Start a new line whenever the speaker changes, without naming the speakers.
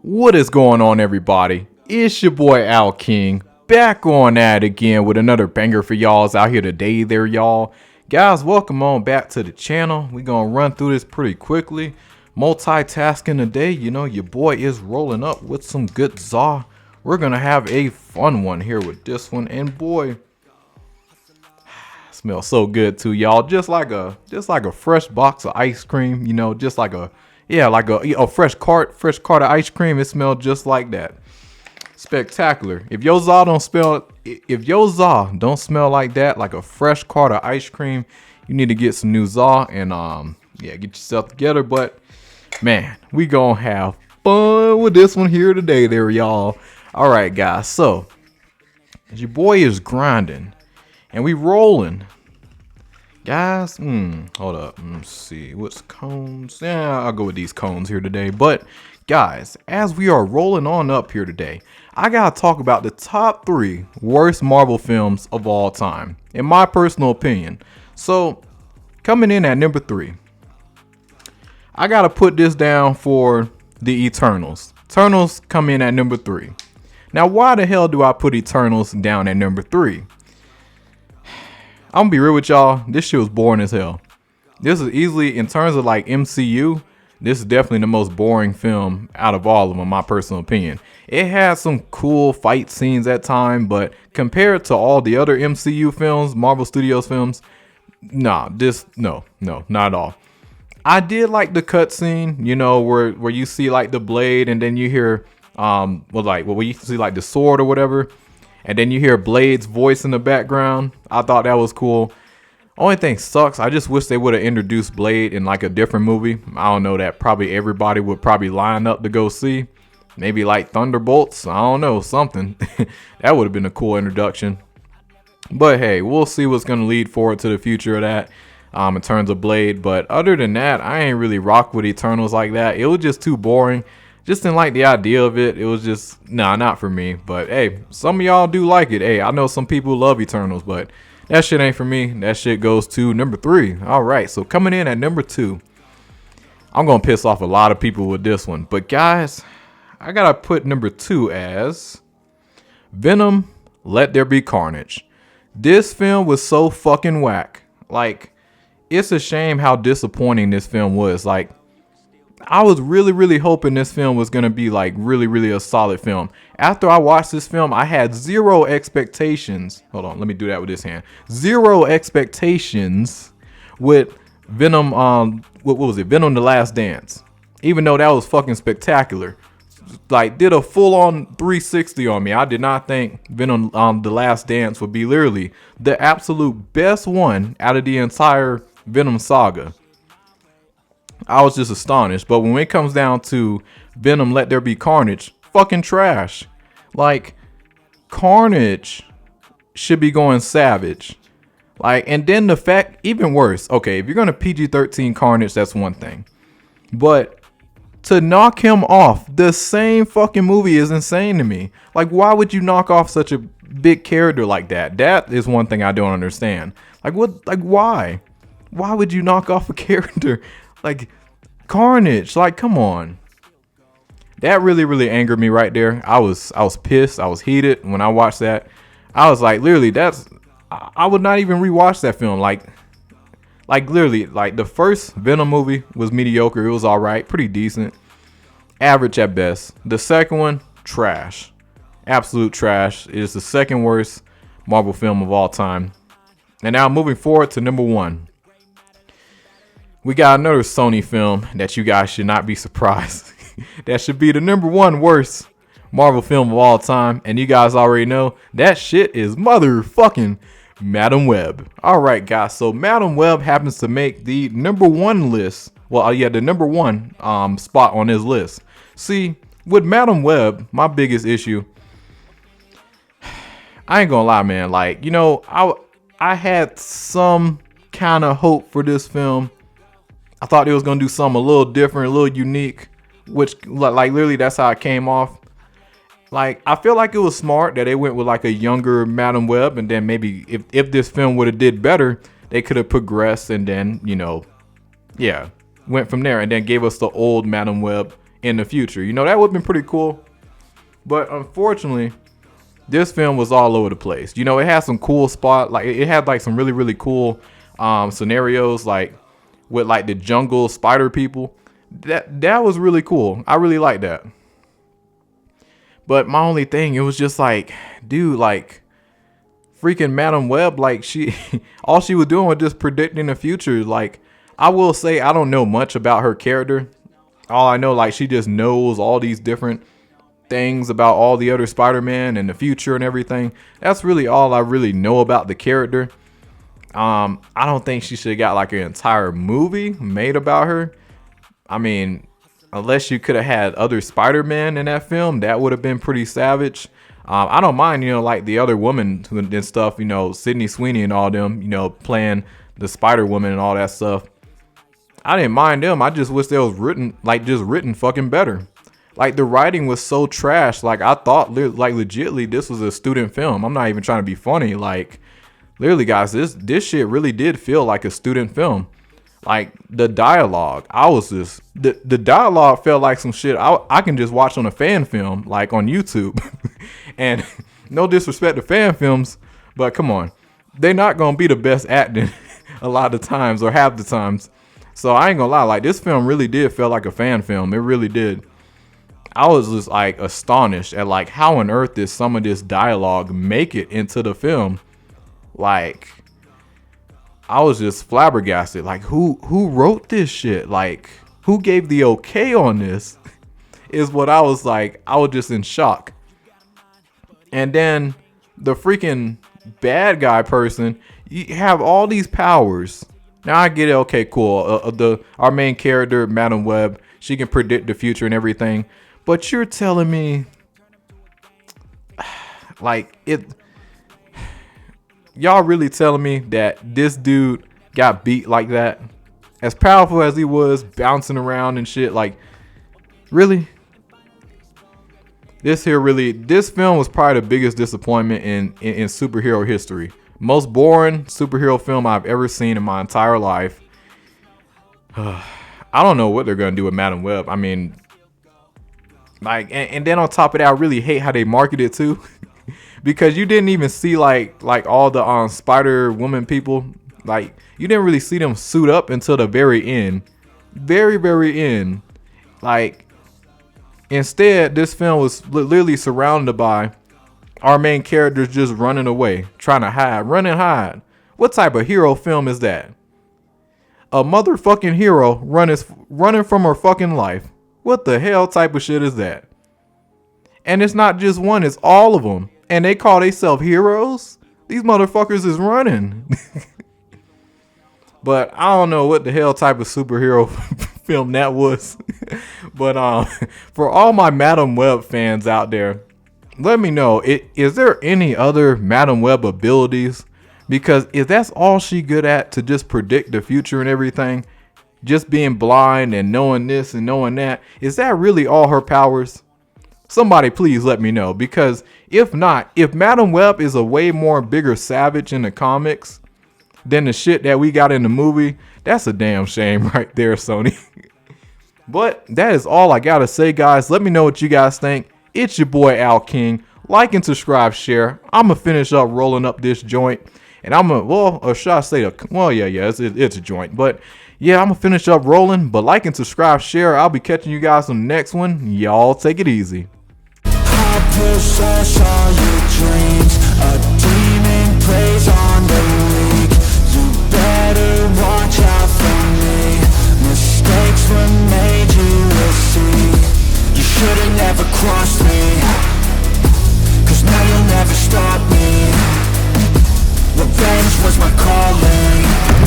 What is going on, everybody? It's your boy Al King, back on that again with another banger for y'all's out here today there, y'all. Guys, welcome on back to the channel. We're gonna run through this pretty quickly. Multitasking today, you know, your boy is rolling up with some good za. We're gonna have a fun one here with this one, and boy, smells so good too, y'all. Just like a fresh box of ice cream, you know, just like a fresh cart of ice cream. It smelled just like that. Spectacular. If your za don't smell like that, like a fresh cart of ice cream, you need to get some new za and get yourself together. But man, we gonna have fun with this one here today there, y'all. All right, guys. So your boy is grinding and we rolling. Guys, hold up. Let's see. What's cones? Yeah, I'll go with these cones here today. But guys, as we are rolling on up here today, I gotta talk about the top 3 worst Marvel films of all time, in my personal opinion. So, coming in at number 3, I gotta put this down for the Eternals. Eternals come in at number 3. Now, why the hell do I put Eternals down at number 3? I'm gonna be real with y'all, this shit was boring as hell. This is easily, in terms of like MCU, this is definitely the most boring film out of all of them, in my personal opinion. It had some cool fight scenes at time, but compared to all the other MCU films, Marvel Studios films, no, not at all. I did like the cutscene, you know, where you see like the blade and then you hear, where you see like the sword or whatever. And then you hear Blade's voice in the background. I thought that was cool. Only thing sucks, I just wish they would have introduced Blade in like a different movie. I don't know, that probably everybody would probably line up to go see. Maybe like Thunderbolts, I don't know, something. That would have been a cool introduction. But hey, we'll see what's going to lead forward to the future of that in terms of Blade. But other than that, I ain't really rock with Eternals like that. It was just too boring. Just didn't like the idea of it. It was just, not for me. But hey, some of y'all do like it. Hey, I know some people love Eternals, but that shit ain't for me. That shit goes to number 3. All right, so coming in at number 2. I'm going to piss off a lot of people with this one. But guys, I got to put number 2 as Venom, Let There Be Carnage. This film was so fucking whack. Like, it's a shame how disappointing this film was. Like, I was really hoping this film was going to be like really a solid film. After I watched this film, I had 0 expectations. Hold on, let me do that with this hand. 0 expectations with Venom, what was it? Venom: The Last Dance. Even though that was fucking spectacular. Like, did a full-on 360 on me. I did not think Venom The Last Dance would be literally the absolute best one out of the entire Venom saga. I was just astonished. But when it comes down to Venom Let There Be Carnage, fucking trash. Like, Carnage should be going savage. Like, and then the fact, even worse, okay, if you're going to PG-13 Carnage, that's one thing. But to knock him off the same fucking movie is insane to me. Like, why would you knock off such a big character like that? That is one thing I don't understand. Like, what? Like, why? Why would you knock off a character like Carnage? Like, come on. That really angered me right there. I was pissed. I was heated when I watched that. I was like, literally, I would not even rewatch that film. Like literally, like the first Venom movie was mediocre. It was all right, pretty decent, average at best. The second one, trash, absolute trash. It is the second worst Marvel film of all time. And now moving forward to number 1. We got another Sony film that you guys should not be surprised. That should be the number 1 worst Marvel film of all time. And you guys already know that shit is motherfucking Madam Web. All right, guys. So Madam Web happens to make the number 1 list. Well, the number 1 spot on his list. See, with Madam Web, my biggest issue, I ain't gonna lie, man. Like, you know, I had some kind of hope for this film. I thought it was going to do something a little different, a little unique, which, like, literally, that's how it came off. Like, I feel like it was smart that they went with, like, a younger Madam Web, and then maybe if this film would have did better, they could have progressed and then, you know, went from there and then gave us the old Madam Web in the future. You know, that would have been pretty cool. But unfortunately, this film was all over the place. You know, it had some cool spot, like it had like some really, really cool scenarios, like with like the jungle spider people. That was really cool. I really liked that. But my only thing, it was just like, dude, like freaking Madam Web, like she all she was doing was just predicting the future. Like, I will say I don't know much about her character. All I know, like, she just knows all these different things about all the other Spider-Man and the future and everything. That's really all I really know about the character. I don't think she should have got like an entire movie made about her. I mean, unless you could have had other Spider-Man in that film, that would have been pretty savage. I don't mind, you know, like the other woman and stuff, you know, Sydney Sweeney and all them, you know, playing the Spider-Woman and all that stuff. I didn't mind them. I just wish they was written fucking better. Like, the writing was so trash. Like, I thought, like, legitly, this was a student film. I'm not even trying to be funny. Like, literally, guys, this shit really did feel like a student film. Like, the dialogue, the dialogue felt like some shit I can just watch on a fan film, like on YouTube. And no disrespect to fan films, but come on, they're not gonna be the best acting a lot of times or half the times. So I ain't gonna lie, like, this film really did feel like a fan film. It really did. I was just like astonished at like how on earth did some of this dialogue make it into the film. Like, I was just flabbergasted. Like, who wrote this shit? Like, who gave the okay on this? Is what I was like. I was just in shock. And then the freaking bad guy person, you have all these powers. Now I get it. Okay, cool. Our main character, Madam Web, she can predict the future and everything. But you're telling me, like, y'all really telling me that this dude got beat like that? As powerful as he was, bouncing around and shit, like, really? This film was probably the biggest disappointment in superhero history. Most boring superhero film I've ever seen in my entire life. I don't know what they're gonna do with Madam Web. I mean, like, and then on top of that, I really hate how they market it too. Because you didn't even see like all the Spider Woman people. Like, you didn't really see them suit up until the very end. Very, very end. Like, instead, this film was literally surrounded by our main characters just running away, trying to hide, run and hide. What type of hero film is that? A motherfucking hero running from her fucking life. What the hell type of shit is that? And it's not just one, it's all of them. And they call themselves heroes? These motherfuckers is running. But I don't know what the hell type of superhero film that was. But for all my Madam Web fans out there, let me know, is there any other Madam Web abilities? Because if that's all she good at, to just predict the future and everything, just being blind and knowing this and knowing that, is that really all her powers? Somebody please let me know, because if not, if Madam Web is a way more bigger savage in the comics than the shit that we got in the movie, that's a damn shame right there, Sony. But that is all I gotta say, guys. Let me know what you guys think. It's your boy Al King. Like and subscribe, share. I'm gonna finish up rolling up this joint, and I'm gonna, well, or should I say, it's a joint, but yeah, I'm gonna finish up rolling. But like and subscribe, share. I'll be catching you guys on the next one. Y'all take it easy.
I possess all your dreams. A demon preys on the weak. You better watch out for me. Mistakes were made, you will see. You should've never crossed me, 'cause now you'll never stop me. Revenge was my calling.